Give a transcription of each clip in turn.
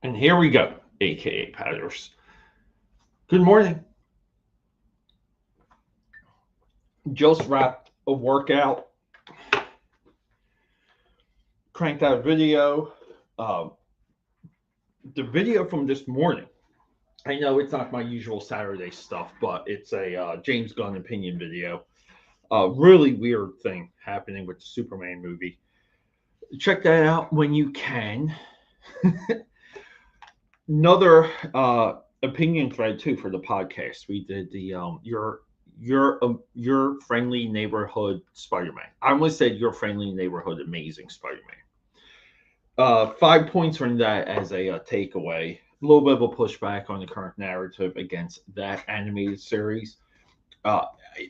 And here we go, aka Patters. Good morning. Just wrapped a workout, cranked out a video. Uh, the video from this morning. I know it's not my usual Saturday stuff, but it's a James Gunn opinion video. Really weird thing happening with the Superman movie. Check that out when you can. Another opinion thread too for the podcast. We did the your friendly neighborhood Spider-Man. I almost said your friendly neighborhood amazing Spider-Man. 5 points from that as a takeaway. A little bit of a pushback on the current narrative against that animated series. Uh,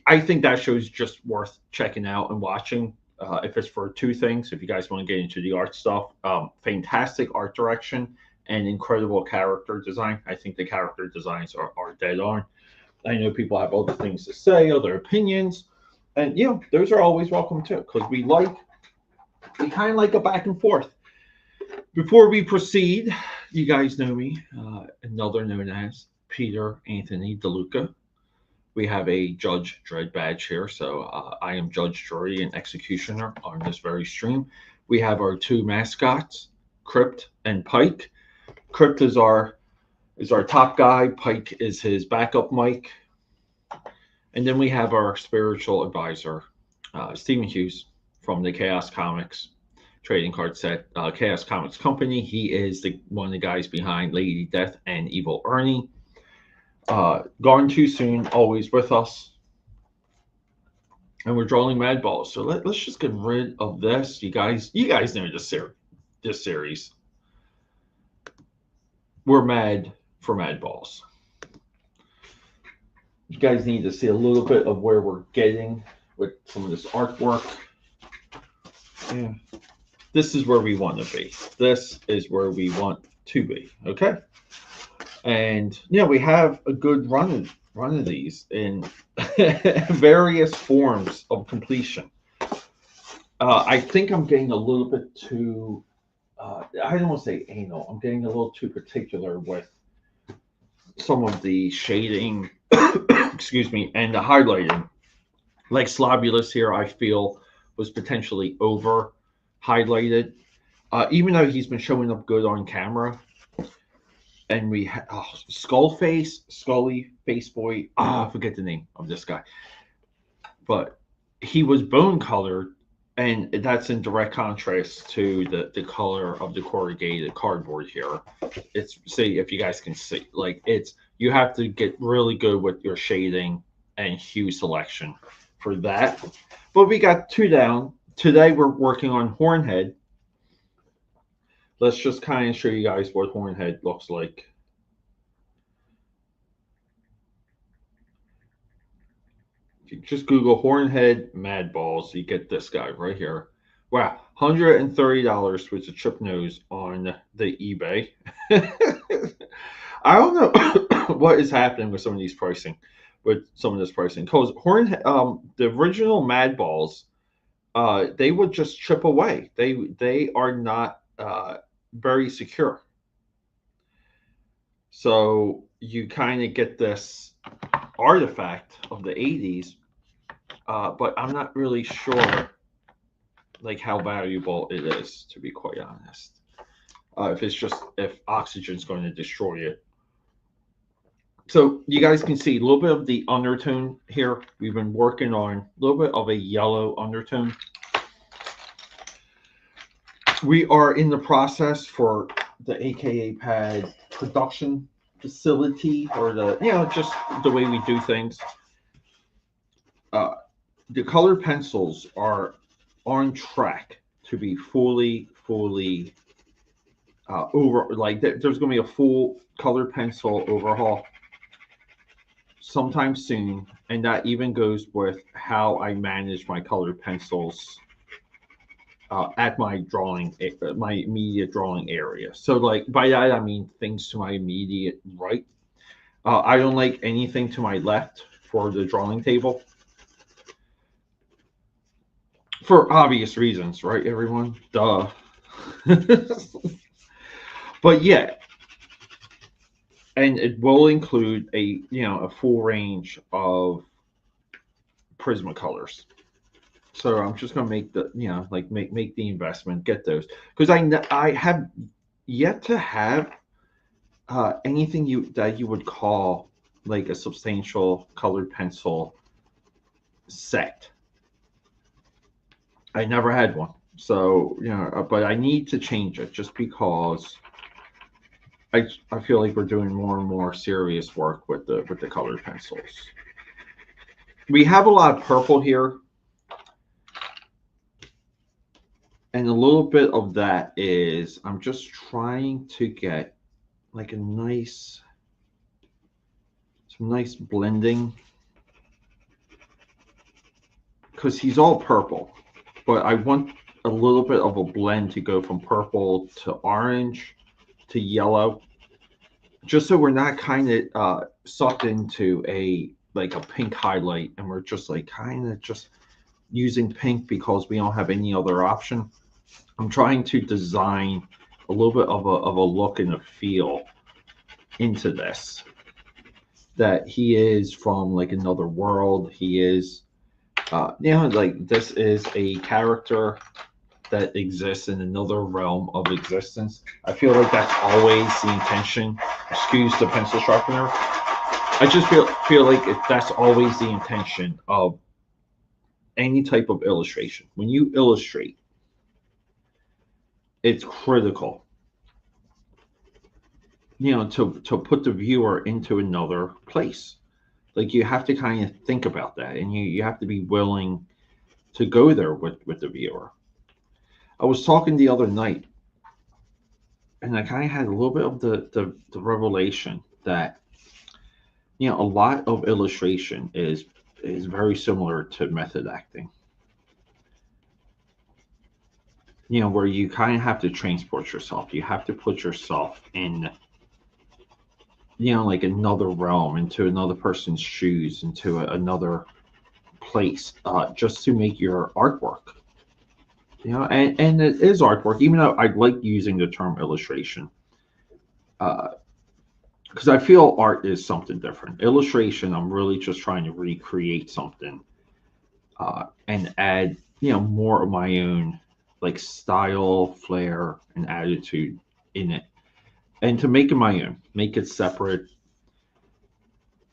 I think that show is just worth checking out and watching. If it's for two things, if you guys want to get into the art stuff, fantastic art direction and incredible character design. I think the character designs are dead on. I know people have other things to say, other opinions, and those are always welcome too, because we kind of like a back and forth. Before we proceed, you guys know me, another known as Peter Anthony DeLuca. We have a Judge Dredd badge here, so I am Judge, Jury, and Executioner on this very stream. We have our two mascots, Crypt and Pike. Crypt is our top guy. Pike is his backup Mike, and then we have our spiritual advisor, Stephen Hughes from the Chaos Comics trading card set, Chaos Comics Company. He is one of the guys behind Lady Death and Evil Ernie. Gone too soon, always with us. And we're drawing Mad Balls. So let's just get rid of this. You guys know this series. We're mad for Mad Balls. You guys need to see a little bit of where we're getting with some of this artwork. Yeah. This is where we want to be. This is where we want to be. Okay. And we have a good run of these in various forms of completion. I think I'm getting a little bit too. I don't want to say anal. I'm getting a little too particular with some of the shading, excuse me, and the highlighting. Like Slobulus here, I feel was potentially over highlighted, even though he's been showing up good on camera. And we have Scully Face Boy. I forget the name of this guy, but he was bone colored, and that's in direct contrast to the color of the corrugated cardboard here. It's see if you guys can see, like you have to get really good with your shading and hue selection for that. But we got two down. Today we're working on Hornhead. Let's just kind of show you guys what Hornhead looks like. If you just Google Hornhead Mad Balls, you get this guy right here. Wow, $130 with a chip nose on the eBay. I don't know what is happening with some of these pricing, with some of this pricing. Because the original Mad Balls, they would just chip away. They are not very secure. So you kind of get this artifact of the 80s, but I'm not really sure like how valuable it is, to be quite honest. If oxygen's going to destroy it. So you guys can see a little bit of the undertone here. We've been working on a little bit of a yellow undertone. We are in the process for the AKA Pad production facility, or just the way we do things. The colored pencils are on track to be fully over. Like there's going to be a full color pencil overhaul sometime soon, and that even goes with how I manage my colored pencils at my immediate drawing area. So, like by that I mean things to my immediate right. I don't like anything to my left for the drawing table, for obvious reasons, right? Everyone, duh. But yeah, and it will include a full range of Prismacolors. So I'm just gonna make the like make the investment, get those, because I have yet to have anything you would call like a substantial colored pencil set. I never had one, so but I need to change it just because I feel like we're doing more and more serious work with the colored pencils. We have a lot of purple here, and a little bit of that is I'm just trying to get like some nice blending, because he's all purple, but I want a little bit of a blend to go from purple to orange to yellow, just so we're not kind of sucked into a like a pink highlight, and we're just like kind of just using pink because we don't have any other option. I'm trying to design a little bit of a look and a feel into this, that he is from like another world. He is like this is a character that exists in another realm of existence. I feel like that's always the intention. Excuse the pencil sharpener. I just feel like that's always the intention of any type of illustration. When you illustrate, it's critical, to put the viewer into another place. Like you have to kind of think about that, and you have to be willing to go there with the viewer. I was talking the other night, and I kind of had a little bit of the revelation that a lot of illustration is very similar to method acting. Where you kind of have to transport yourself. You have to put yourself in, like another realm, into another person's shoes, into another place, just to make your artwork. And it is artwork, even though I like using the term illustration, because I feel art is something different. Illustration, I'm really just trying to recreate something, and add more of my own like style, flair, and attitude in it, and to make it my own, make it separate.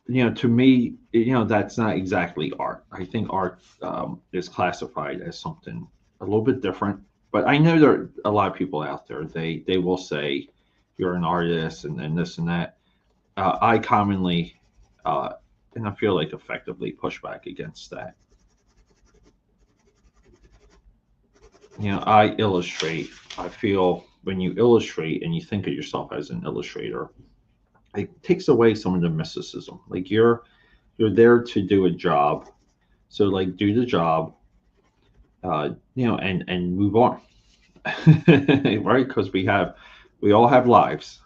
To me, that's not exactly art. I think art is classified as something a little bit different. But I know there are a lot of people out there. They will say you're an artist and this and that. I commonly, uh, and I feel like effectively push back against that. I illustrate. I feel when you illustrate and you think of yourself as an illustrator, it takes away some of the mysticism. Like you're there to do a job, so like do the job, and move on, right? Because we all have lives.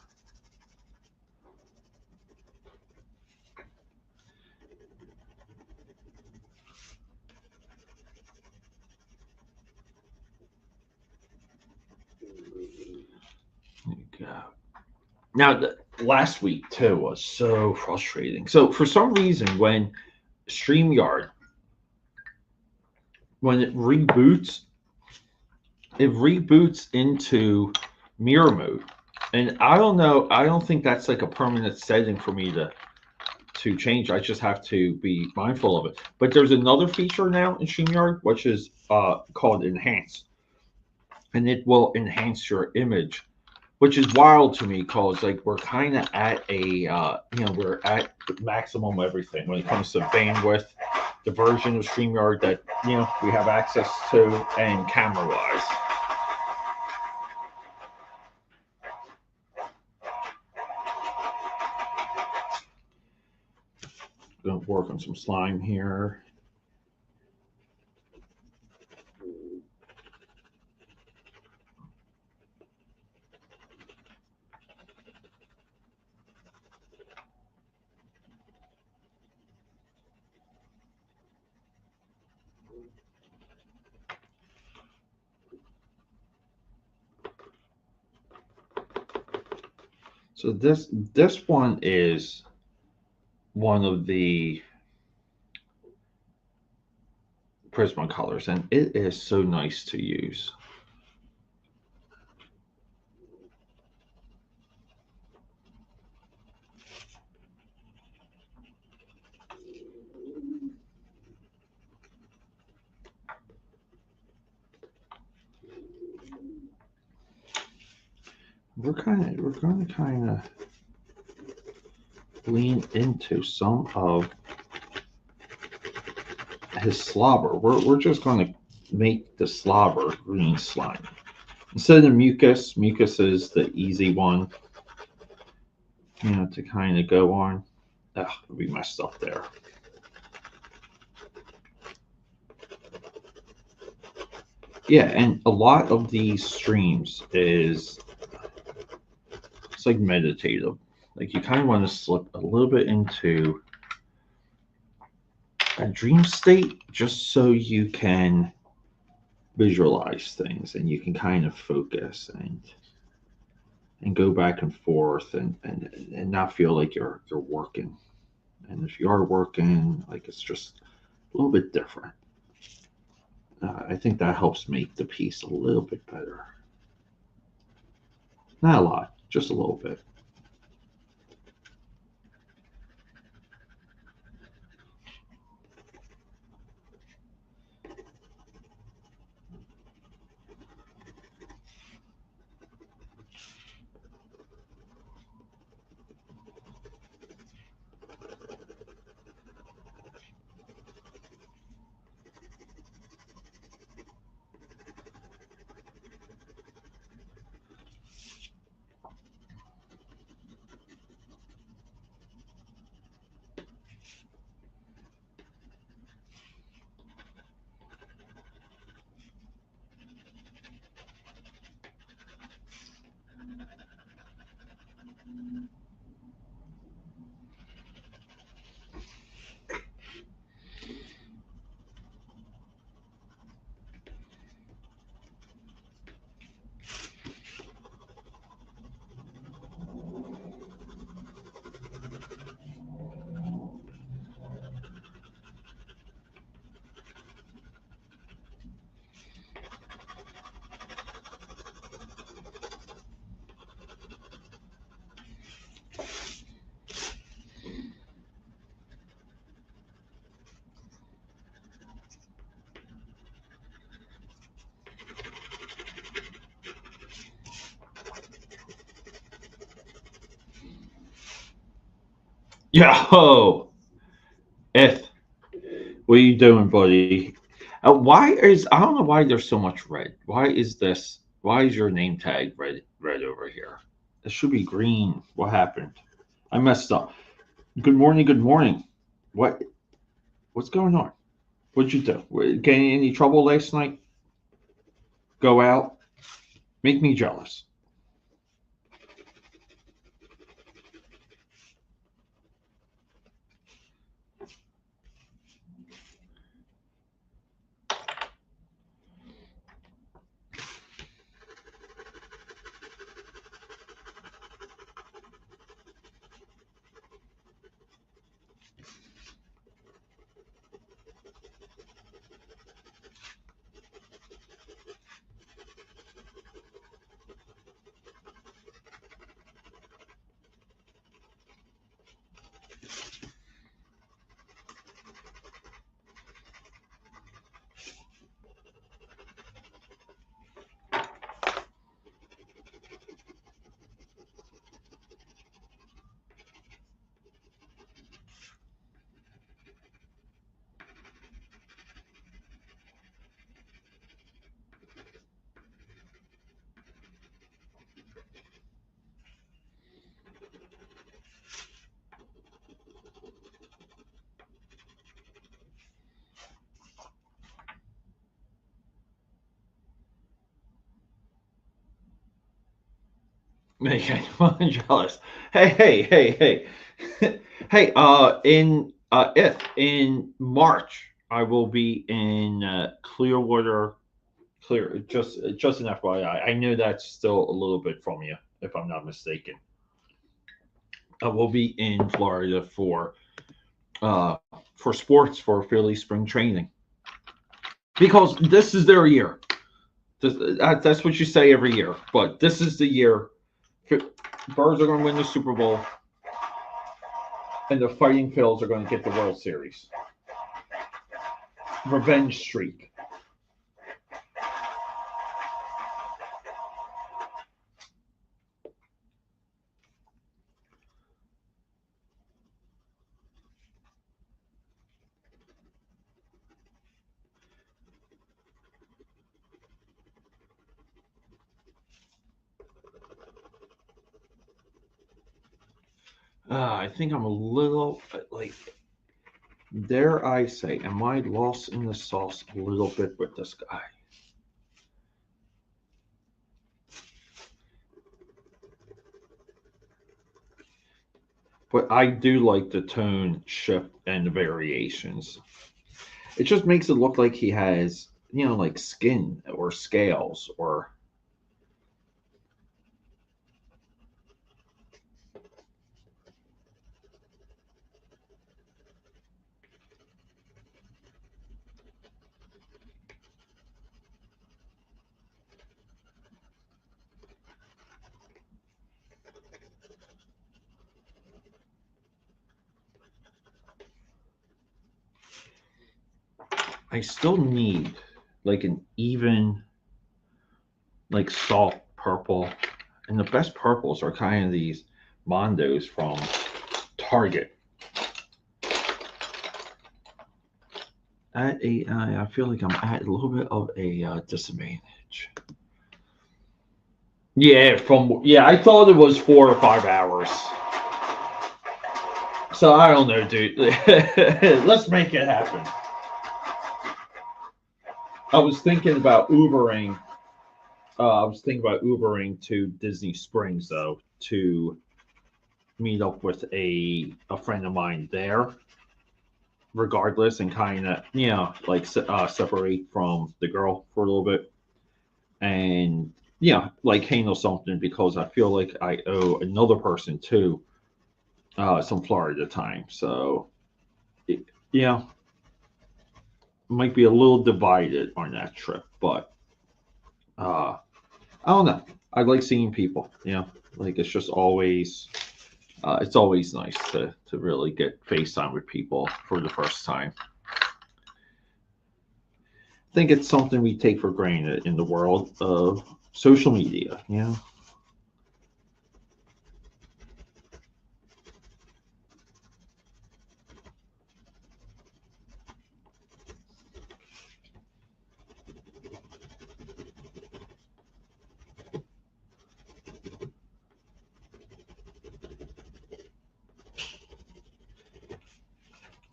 There you go. Now, last week too was so frustrating. So for some reason, when StreamYard, when it reboots into mirror mode, and I don't know. I don't think that's like a permanent setting for me to change. I just have to be mindful of it. But there's another feature now in StreamYard, which is called Enhance, and it will enhance your image, which is wild to me because like we're kind of at a we're at maximum everything when it comes to bandwidth, the version of StreamYard that we have access to, and camera wise. Going to work on some slime here. So this one is one of the Prismacolors, and it is so nice to use. We're going to kind of lean into some of his slobber. We're just going to make the slobber green slime. Instead of mucus, mucus is the easy one, to kind of go on. Ugh, we messed up there. Yeah, and a lot of these streams is it's like meditative. Like you kind of want to slip a little bit into a dream state just so you can visualize things and you can kind of focus and go back and forth and not feel like you're working. And if you are working, like it's just a little bit different. I think that helps make the piece a little bit better. Not a lot, just a little bit. Yo, Eth, what are you doing, buddy? Why is I don't know why there's so much red. Why is this? Why is your name tag red over here? It should be green. What happened? I messed up. Good morning. Good morning. What? What's going on? What'd you do? Get in any trouble last night? Go out? Make me jealous. Make anyone jealous. Hey. Hey, if in March I will be in Clearwater, just an FYI. I know that's still a little bit from you, if I'm not mistaken. will be in Florida for sports for Philly spring training because this is their year. That's what you say every year, but this is the year. Birds are going to win the Super Bowl, and the Fighting Phils are going to get the World Series. Revenge streak. I think I'm a little like, dare I say, am I lost in the sauce a little bit with this guy? But I do like the tone shift and the variations. It just makes it look like he has, like skin or scales or. I still need like an even, like soft purple. And the best purples are kind of these Mondos from Target. I feel like I'm at a little bit of a disadvantage. Yeah, I thought it was 4 or 5 hours. So I don't know, dude. Let's make it happen. I was thinking about Ubering. I was thinking about Ubering to Disney Springs though to meet up with a friend of mine there. Regardless, and kind of like separate from the girl for a little bit, and like handle something because I feel like I owe another person too some Florida time. So yeah, might be a little divided on that trip, but I don't know. I like seeing people. Like it's always nice to really get FaceTime with people for the first time. I think it's something we take for granted in the world of social media.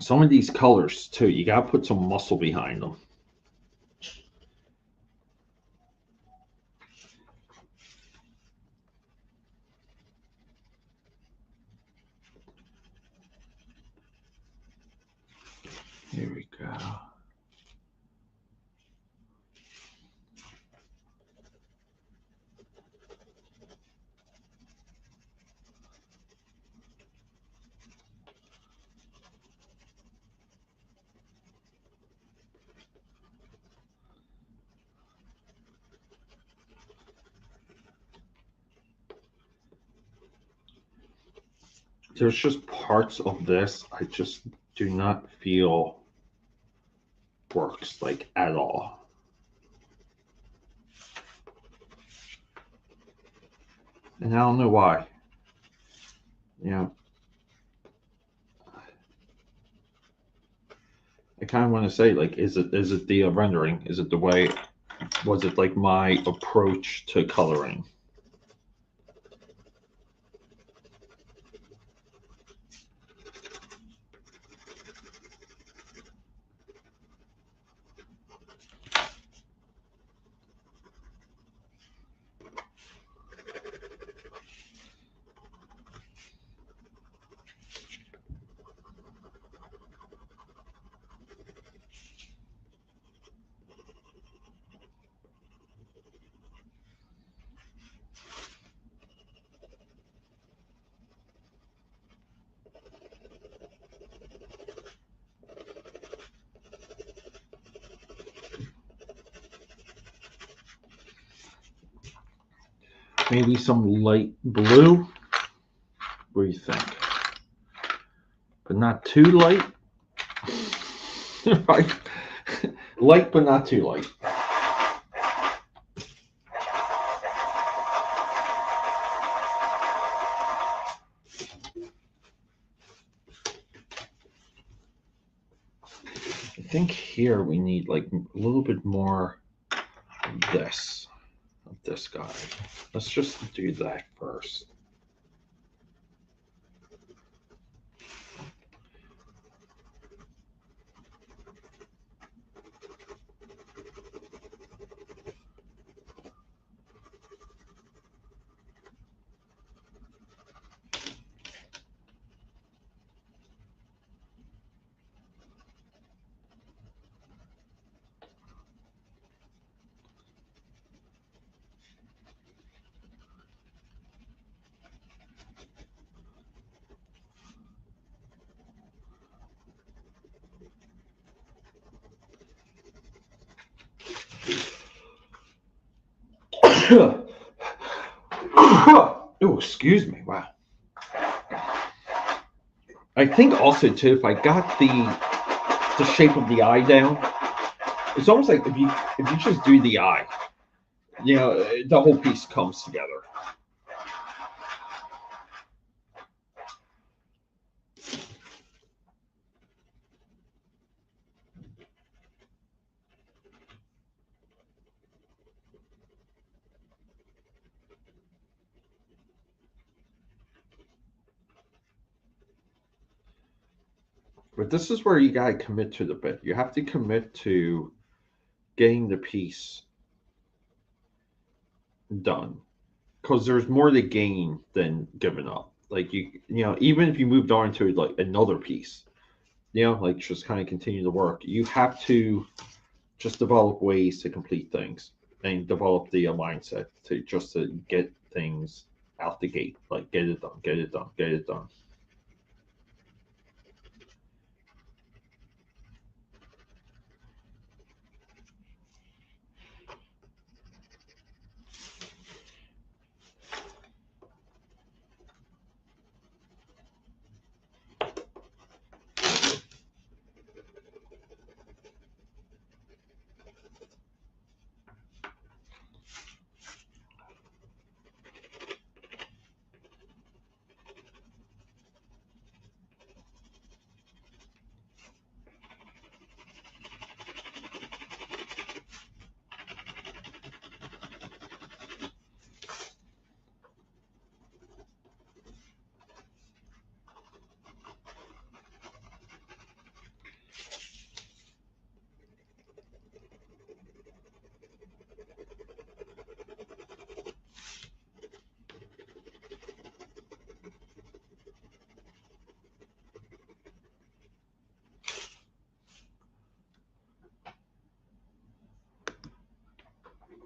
Some of these colors too, you gotta put some muscle behind them. Here we go. There's just parts of this I just do not feel works like at all. And I don't know why. You know, I kind of want to say, like, is it the rendering? Is it the way? Was it like my approach to coloring? Maybe some light blue. What do you think? But not too light. Right? Light, but not too light. I think here we need like a little bit more of this guy. Let's just do that first. Oh, excuse me. Wow. I think also too, if I got the shape of the eye down, it's almost like if you just do the eye, the whole piece comes together. But this is where you gotta commit to the bit. You have to commit to getting the piece done, because there's more to gain than giving up. Like even if you moved on to like another piece, like just kind of continue to work. You have to just develop ways to complete things and develop the mindset to get things out the gate. Like get it done, get it done, get it done.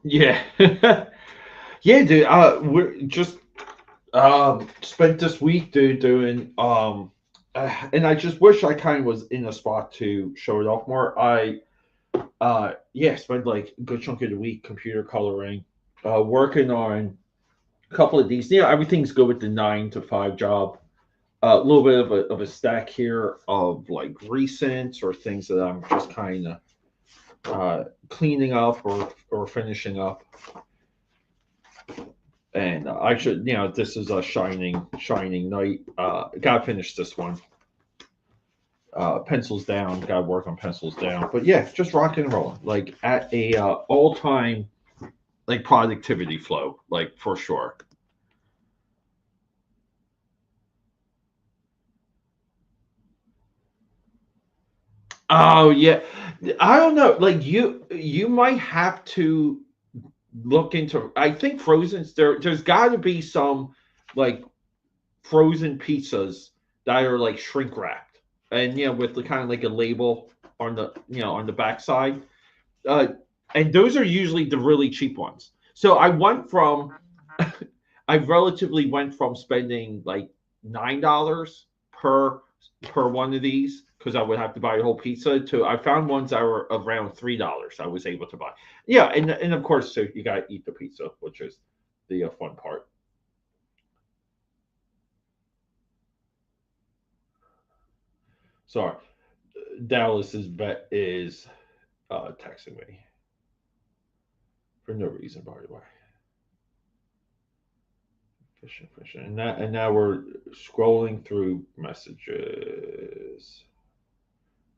Yeah. Yeah, dude. We're just spent this week, dude, doing and I just wish I kind of was in a spot to show it off more. Spent like a good chunk of the week computer coloring, working on a couple of these. Everything's good with the 9 to 5 job. A little bit of a stack here of like recents or things that I'm just kind of cleaning up or finishing up. And I should, this is a shining night. Gotta finish this one. Pencils down. Gotta work on pencils down. But yeah, just rocking and rolling, like at a all time like productivity flow, like for sure. Oh yeah, I don't know. Like you might have to look into. I think frozen's there. There's got to be some like frozen pizzas that are like shrink wrapped and with the kind of like a label on the on the backside. Uh, and those are usually the really cheap ones. So I relatively went from spending like $9 per one of these because I would have to buy a whole pizza to I found ones that were around $3 I was able to buy. Yeah, and of course so you gotta eat the pizza, which is the fun part. Sorry, Dallas's vet is texting me for no reason, by the way. Fishing, fishing, and now we're scrolling through messages.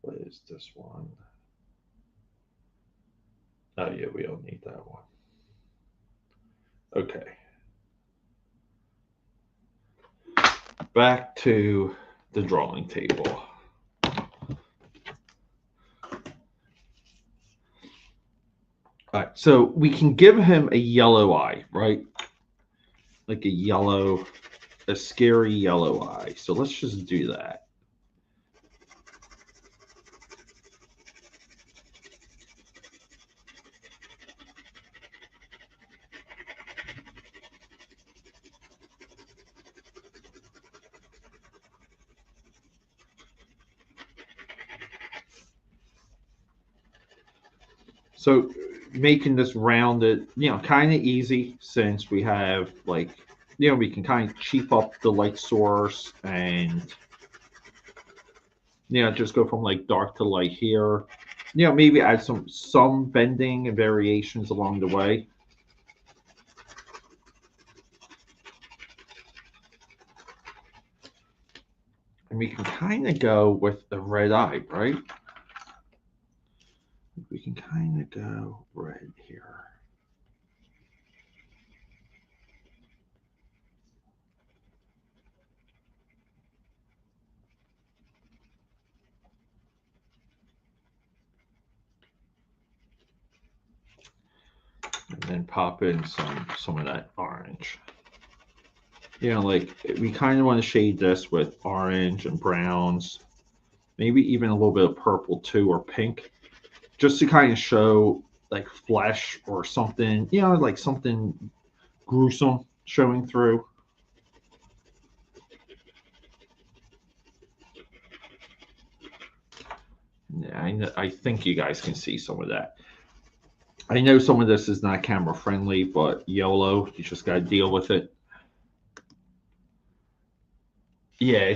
What is this one? Oh yeah, we don't need that one. Okay. Back to the drawing table. All right, so we can give him a yellow eye, right? Like a scary yellow eye. So let's just do that. So making this rounded, kind of easy since we have like, we can kind of cheap up the light source and, just go from like dark to light here. Maybe add some bending and variations along the way. And we can kind of go with the red eye, right? We can kind of go red here. And then pop in some of that orange. Like we kind of want to shade this with orange and browns, maybe even a little bit of purple too, or pink, just to kind of show like flesh or something, like something gruesome showing through. Yeah, I think you guys can see some of that. I know some of this is not camera friendly, but YOLO, you just got to deal with it. Yeah,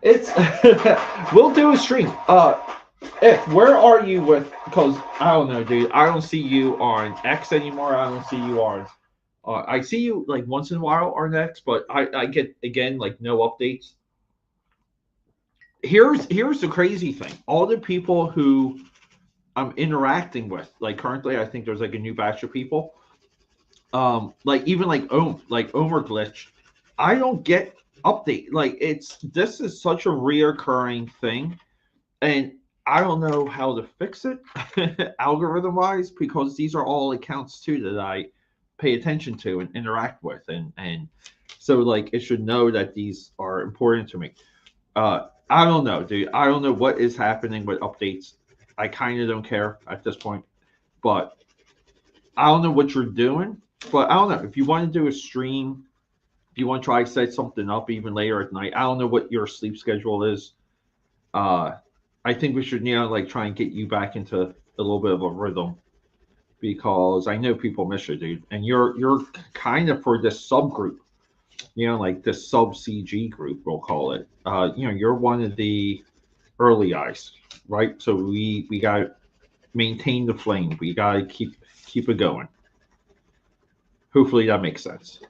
it's we'll do a stream. Where are you with? Because I don't know, dude. I don't see you on X anymore. I don't see you on. I see you like once in a while on X, but I get again like no updates. Here's the crazy thing. All the people who I'm interacting with, like currently, I think there's like a new batch of people. Like even like Omer glitch, I don't get update. Like this is such a reoccurring thing, and I don't know how to fix it algorithm wise because these are all accounts too that I pay attention to and interact with, and so like it should know that these are important to me. I don't know, dude. I don't know what is happening with updates. I kind of don't care at this point, but I don't know what you're doing. But I don't know if you want to do a stream. If you want to try to set something up even later at night, I don't know what your sleep schedule is. Uh, I think we should, like try and get you back into a little bit of a rhythm because I know people miss you, dude. And you're kind of for this subgroup, like this sub CG group, we'll call it. You're one of the early eyes, right? So we got to maintain the flame. We got to keep it going. Hopefully that makes sense.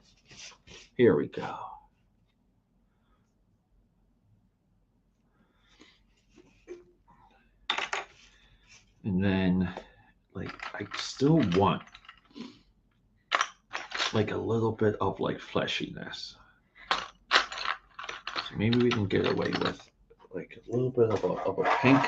Here we go. And then, like, I still want like a little bit of like fleshiness. So maybe we can get away with like a little bit of a pink.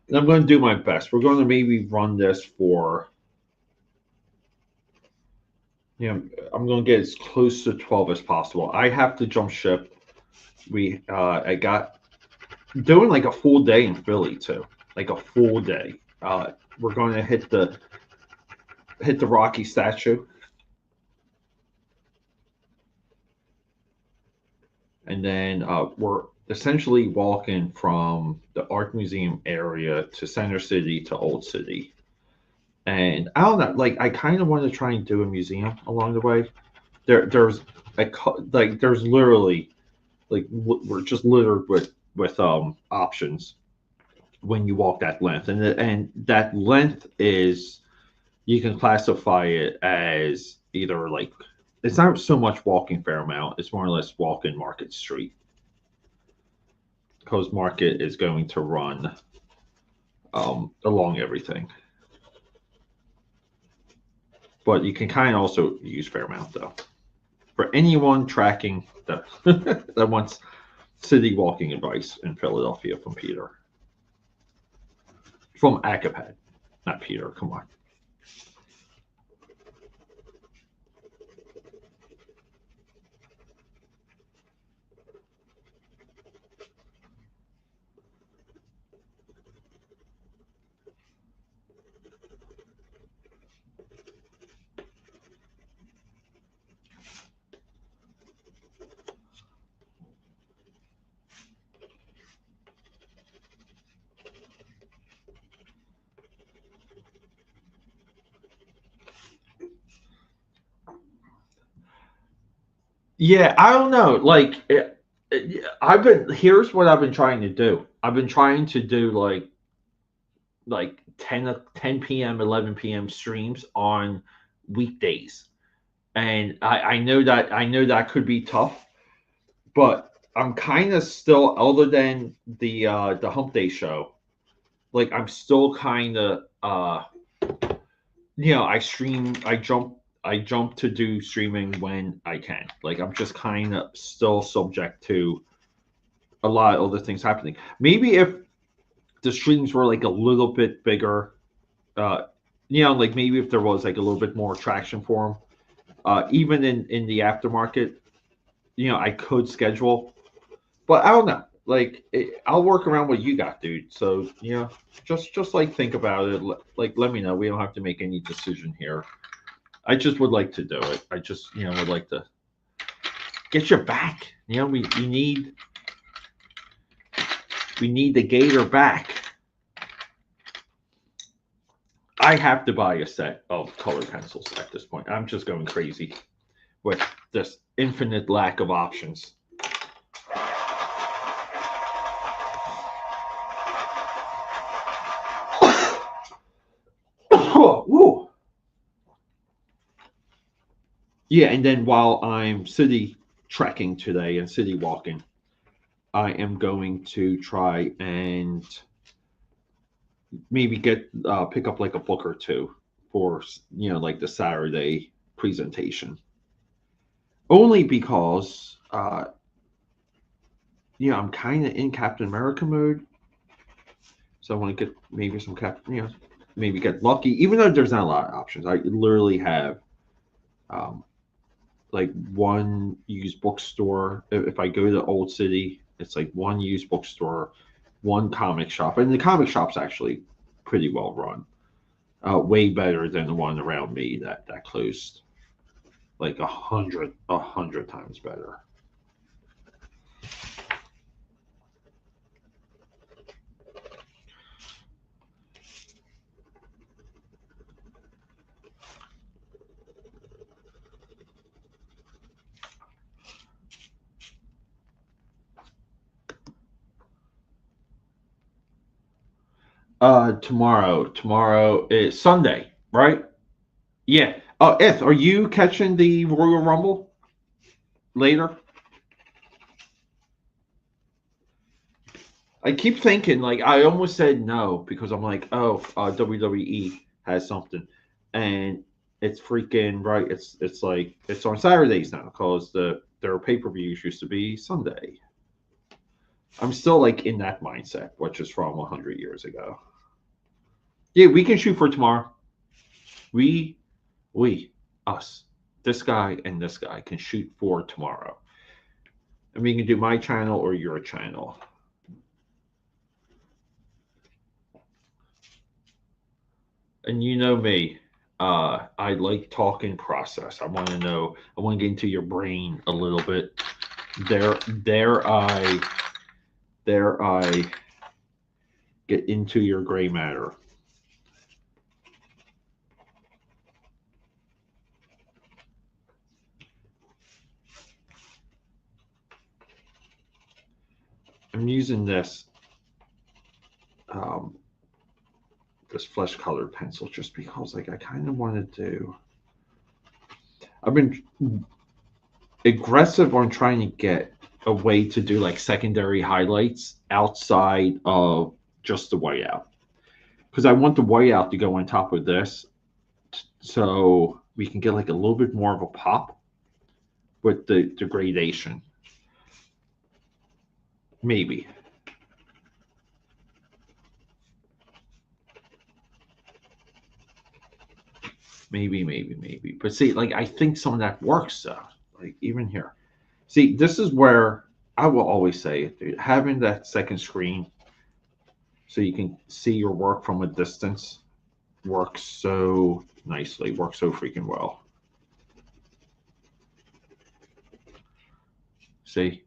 And I'm going to do my best. We're going to maybe run this for, I'm going to get as close to 12 as possible. I have to jump ship. I got doing like a full day in Philly too, like a full day. We're going to hit the Rocky statue. and then we're essentially walking from the art museum area to Center City to Old City. And I don't know, like I kind of want to try and do a museum along the way. There's like there's literally like we're just littered with options when you walk that length, and that length is, you can classify it as either like, it's not so much walking Fairmount, it's more or less walking Market Street, because Market is going to run along everything. But you can kind of also use Fairmount though. For anyone tracking that that wants city walking advice in Philadelphia from Peter. From Acapad, not Peter. Come on. Yeah, I don't know. I've been, here's what I've been trying to do. I've been trying to do like 10 p.m., 11 p.m. streams on weekdays, and I know that could be tough, but I'm kind of still, other than the Hump Day show, like I'm still kind of I jump to do streaming when I can. Like I'm just kind of still subject to a lot of other things happening. Maybe if the streams were like a little bit bigger, uh, like maybe if there was like a little bit more attraction for them, even in the aftermarket, I could schedule. But I don't know. Like I'll work around what you got, dude. So just like think about it. Like let me know. We don't have to make any decision here. I just would like to do it. I just would like to get your back. We need the Gator back. I have to buy a set of color pencils at this point. I'm just going crazy with this infinite lack of options. Woo. Yeah, and then while I'm city trekking today and city walking, I am going to try and maybe get pick up like a book or two for like the Saturday presentation. Only because I'm kind of in Captain America mode, so I want to get maybe some maybe get lucky. Even though there's not a lot of options, I literally have um, like one used bookstore. If I go to Old City, it's like one used bookstore, one comic shop, and the comic shop's actually pretty well run. Way better than the one around me that closed like a hundred times better. Tomorrow is Sunday, right? Yeah. Eth, are you catching the Royal Rumble later? I keep thinking, like, I almost said no because I'm like, oh, WWE has something, and it's freaking right. It's like it's on Saturdays now because their pay per views used to be Sunday. I'm still like in that mindset, which is from 100 years ago. Yeah, we can shoot for tomorrow. We, we, us, this guy and this guy can shoot for tomorrow. And we can do my channel or your channel. And you know me, I like talking process. I want to know, I want to get into your brain a little bit. Dare I dare I get into your gray matter? I'm using um, this flesh colored pencil just because like I kind of want to do. I've been aggressive on trying to get a way to do like secondary highlights outside of just the whiteout because I want the whiteout to go on top of this so we can get like a little bit more of a pop with the gradation. Maybe. Maybe. But see, like I think some of that works though. Like even here. See, this is where I will always say, dude, having that second screen so you can see your work from a distance works so nicely, works so freaking well. See?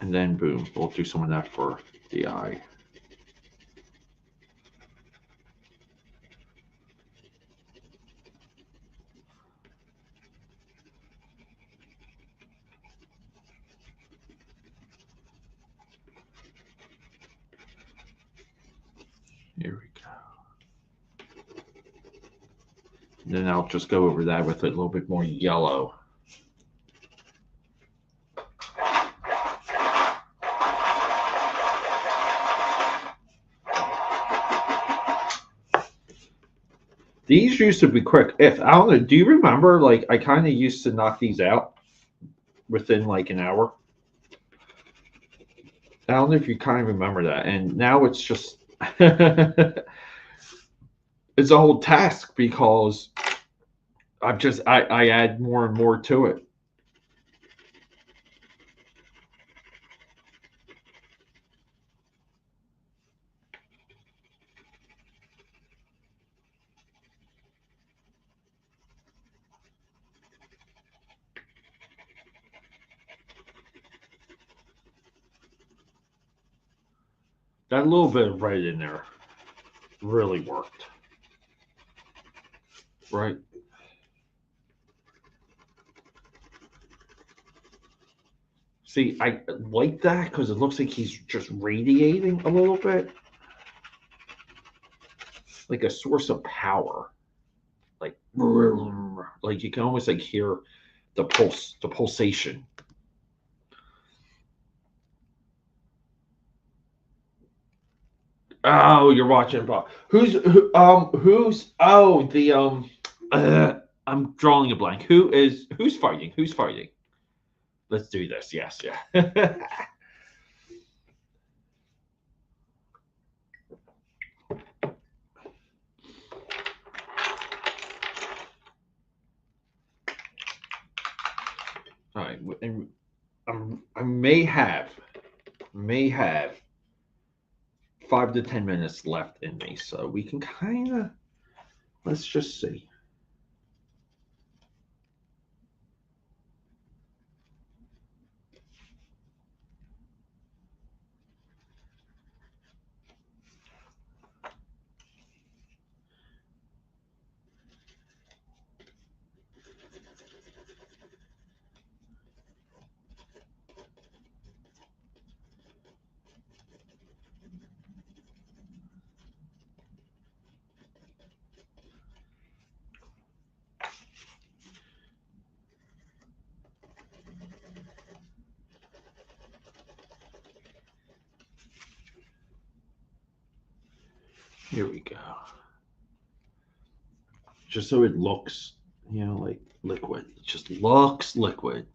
And then boom, we'll do some of that for the eye. Here we go. And then I'll just go over that with a little bit more yellow. These used to be quick. If I don't know, do you remember? Like I kind of used to knock these out within like an hour. I don't know if you kind of remember that. And now it's just it's a whole task because I add more and more to it. That little bit of red in there really worked. Right? See, I like that because it looks like he's just radiating a little bit, like a source of power. Like, like you can almost like hear the pulsation. Oh, you're watching, Bob. Who's? Oh, the I'm drawing a blank. Who's fighting? Who's fighting? Let's do this. Yes, yeah. All right, and I may have 5 to 10 minutes left in me, so we can kind of let's just see. Here we go. Just so it looks, like liquid. It just looks liquid.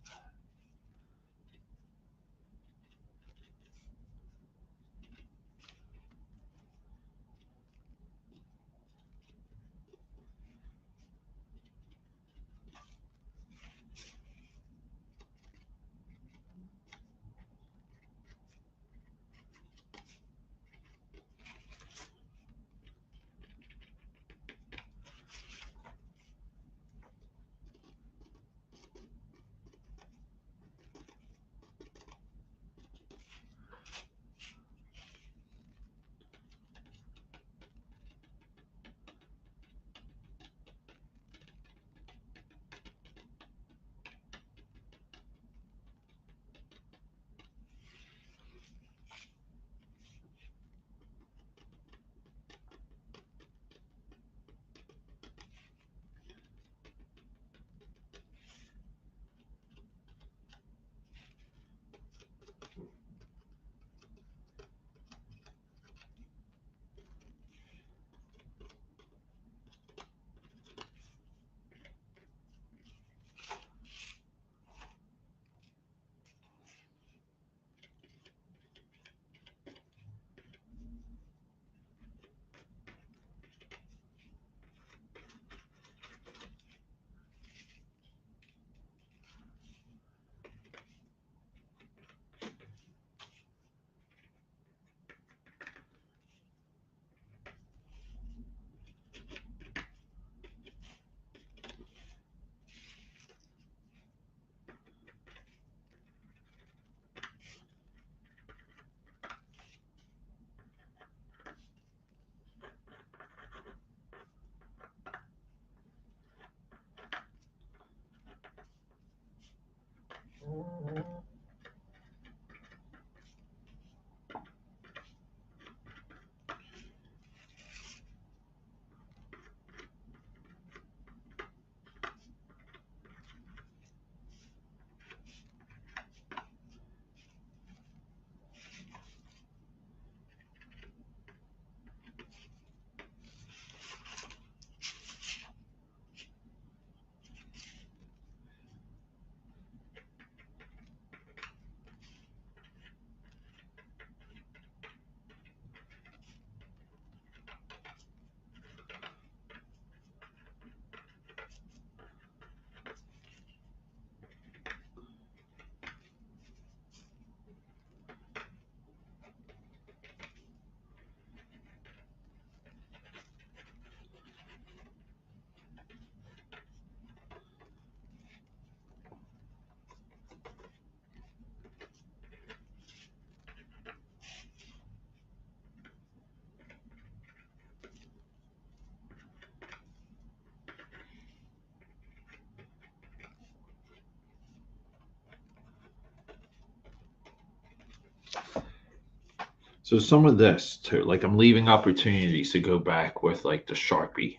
So some of this too, like I'm leaving opportunities to go back with like the Sharpie,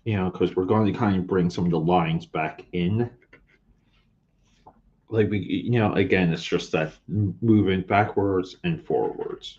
because we're going to kind of bring some of the lines back in. Like again, it's just that moving backwards and forwards.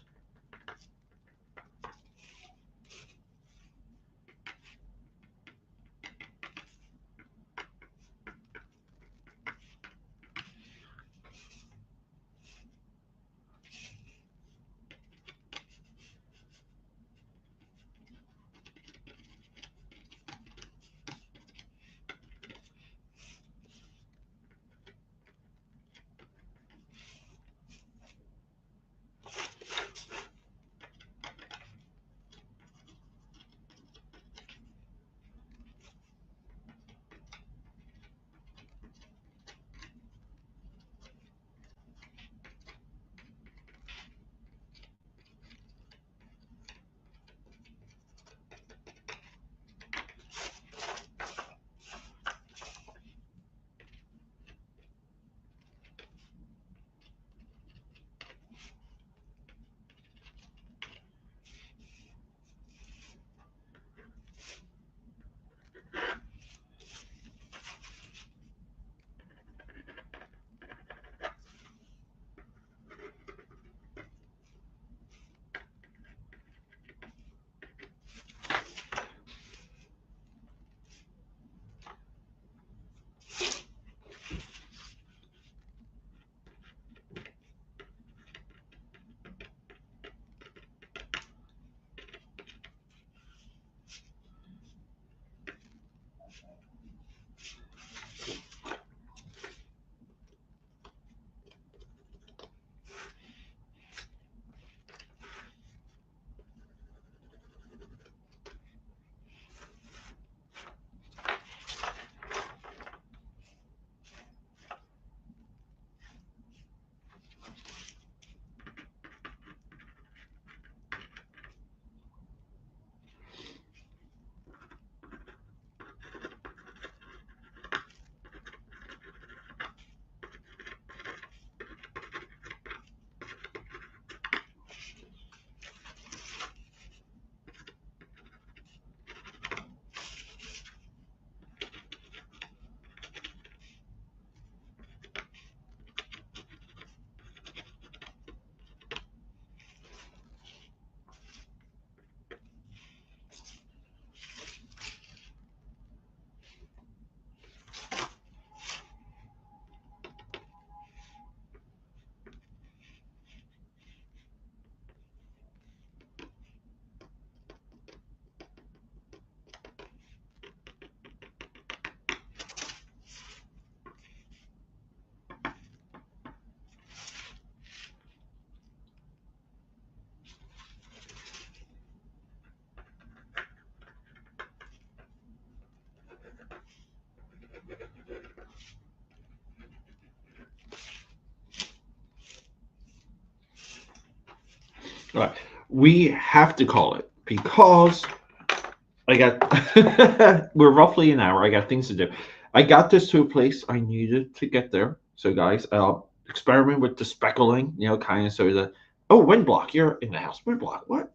All right. We have to call it because I got we're roughly an hour. I got things to do. I got this to a place I needed to get there. So guys, experiment with the speckling, kind of so that wind block, you're in the house. Wind block, what?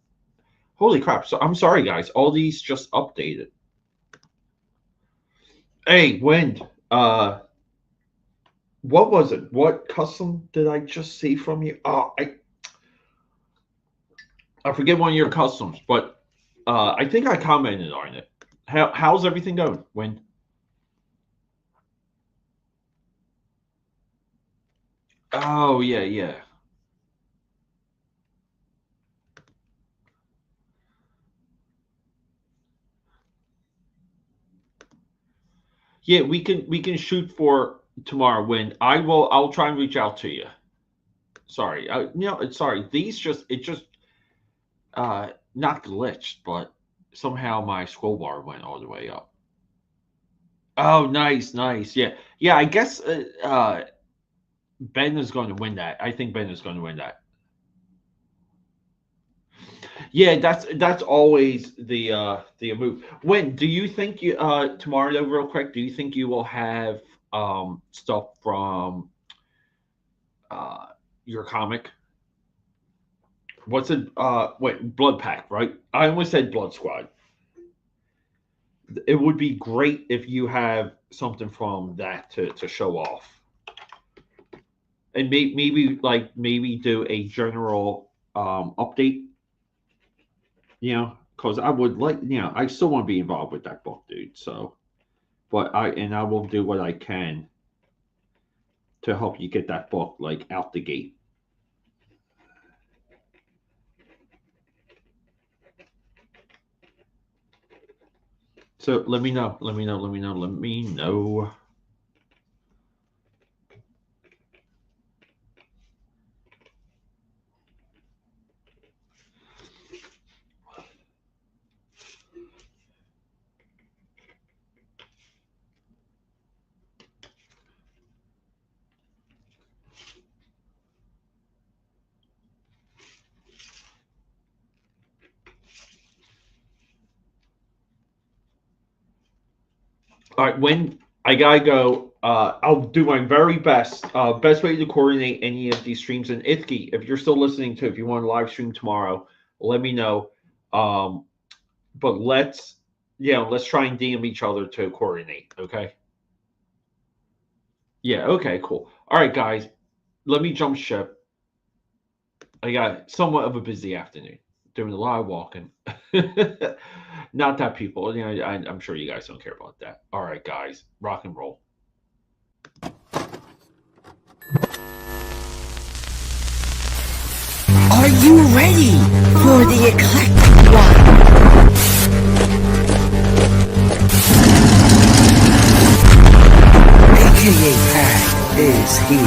Holy crap. So I'm sorry guys, all these just updated. Hey, wind. What was it? What custom did I just see from you? I forget one of your customs, but I think I commented on it. How's everything going? When? Oh yeah, yeah, yeah. We can shoot for tomorrow. When I'll try and reach out to you. Sorry, sorry. These just it just not glitched, but somehow my scroll bar went all the way up. Oh, nice, nice. Yeah, yeah. I guess Ben is going to win that. I think Ben is going to win that. Yeah, that's always the move. When do you think you tomorrow though, real quick, do you think you will have stuff from uh your comic. What's it? Wait, Blood Pack, right? I almost said Blood Squad. It would be great if you have something from that to show off, and maybe do a general update. Because I would like, I still want to be involved with that book, dude. So, but I will do what I can to help you get that book like out the gate. So let me know. Let me know. Let me know. Let me know. All right, when I gotta go, I'll do my very best. Best way to coordinate any of these streams. And Ithki, if you're still listening to, if you want to live stream tomorrow, let me know. But let's try and DM each other to coordinate. Okay. Yeah. Okay. Cool. All right, guys. Let me jump ship. I got somewhat of a busy afternoon, doing a lot of walking. Not that people, I'm sure you guys don't care about that. All right, guys, rock and roll. Are you ready for the eclectic one? AKA Pat is here.